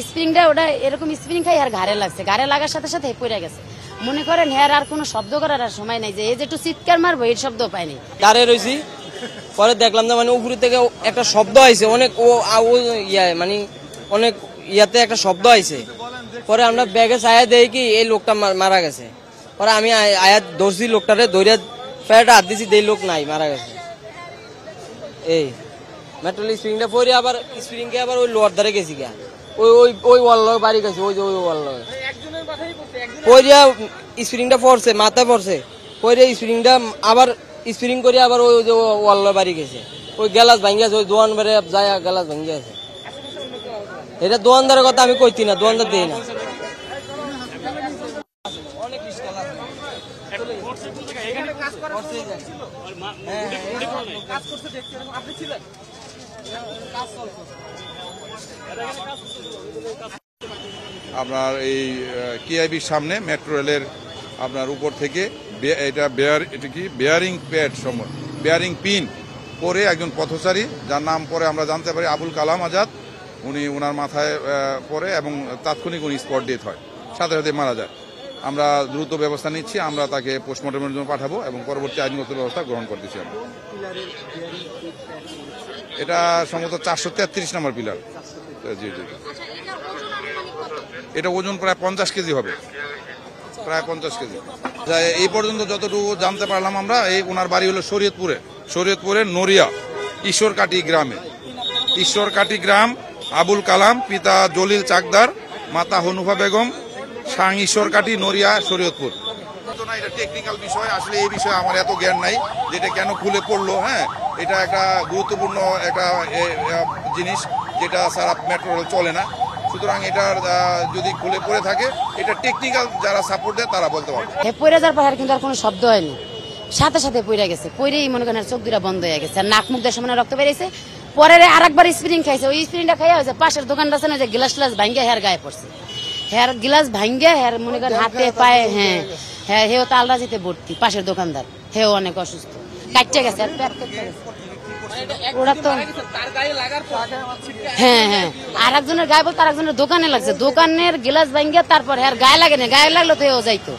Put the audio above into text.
স্প্রিংটা ওটা এরকম স্প্রিং খাই আর ঘাড়ে লাগছে, ঘাড়ে লাগার সাথে সাথে পড়ে গেছে। মনে করেন হ্যাঁ আর কোনো শব্দ করার আর সময় নাই যে এই যে একটু চিৎকার মারবো এই শব্দ পাইনি। দাঁড়িয়ে রয়েছি, পরে দেখলাম যে মানে উপরে থেকে একটা শব্দ আইছে অনেক মানে অনেক ইয়াতে একটা শব্দ আইছে। পরে আমরা ব্যাগে ছায়া দেই কি এই লোকটা মারা গেছে। পরে আমি আয়াত ধরছি, লোকটারে ধরে ফেরাটা হাত দিছি, দেই লোক নাই, মারা গেছে। এই মেট্রোল স্প্রিংটা পরে আবার স্প্রিংকে আবার ওই লোয়ার ধারে গেছি গা, ওই ওই ওই ওয়াল বাড়ি গেছে, ওই যে ওই ওয়াল পরিয়া স্প্রিংটা পড়ছে, মাথায় পড়ছে, পরে স্প্রিংটা আবার স্প্রিং করে আবার ওই যে ওয়াল বাড়ি গেছে, ওই গ্যালাস ভাঙ্গি আছে, ওই দোয়ান বেড়ে যায় গ্যালাস ভাঙ্গি আছে। এটা দোয়ানদারের কথা আমি কইতি না, দোয়ানদার দেই না। আপনার এই কেআইবির সামনে মেট্রো রেলের আপনার উপর থেকে এটা বেয়ারিং প্যাড বেয়ারিং পিন পরে একজন পথচারী, যার নাম পরে আমরা জানতে পারি আবুল কালাম আজাদ, উনি ওনার মাথায় পড়ে এবং তাৎক্ষণিক উনি স্পট ডেথ হয়, সাথে সাথে মারা যায়। আমরা দ্রুত ব্যবস্থা নিচ্ছি, আমরা তাকে পোস্টমর্টমের জন্য পাঠাবো এবং পরবর্তী আইনগত ব্যবস্থা গ্রহণ করতেছি আমরা। এটা সম্ভবত 433 নম্বর পিলার। জি জি, এটা ওজন প্রায় 50 কেজি হবে, প্রায় 50 কেজি। এই পর্যন্ত যতটুকু জানতে পারলাম আমরা, এই ওনার বাড়ি হলো শরীয়তপুরের নড়িয়া ঈশ্বরকাটি গ্রামে। ঈশ্বরকাটি গ্রাম, আবুল কালাম, পিতা জলিল চাকদার, মাতা হনুফা বেগম, সাং ঈশ্বরকাটি, নড়িয়া, শরীয়তপুর। এটা টেকনিক্যাল বিষয়, আসলে এই বিষয়ে আমার এত জ্ঞান নাই যেটা কেন খুলে পড়লো। হ্যাঁ, এটা একটা গুরুত্বপূর্ণ একটা জিনিস যেটা সারা মেট্রো রেল চলে না, সুতরাং এটার যদি খুলে পড়ে থাকে, এটা টেকনিক্যাল যারা সাপোর্ট দেয় তারা বলতে পারবে। পড়ে যাওয়ার পর কিন্তু আর কোনো শব্দ হয়নি, সাথে সাথে পড়ে গেছে, পড়েই মনে করেন চোখ দুটা বন্ধ হয়ে গেছে, নাক মুখ দিয়ে সমানে রক্ত বেরিয়েছে। পরে আরেকবার স্প্রিং খাইছে, ওই স্প্রিংটা খাইয়া হয়েছে পাশের দোকানটা আছে না, যে গ্লাস ট্লাস ভাঙ্গে হের গায়ে পড়ছে, হের গ্লাস ভাঙ্গে হের মনে করেন হাতে পায়ে, হ্যাঁ হ্যাঁ, হেও তালরা যেতে ভর্তি, পাশের দোকানদার হেও অনেক অসুস্থ, কাটতে গেছে আর পেট কেটে গেছে। ওরা তো হ্যাঁ হ্যাঁ, আর একজনের গায়ে বলতে আর একজনের দোকানে লাগছে, দোকানের গ্লাস ভাঙ্গে তারপর হের গায়ে লাগে না, গায়ে লাগলো তো হেও যাইতো।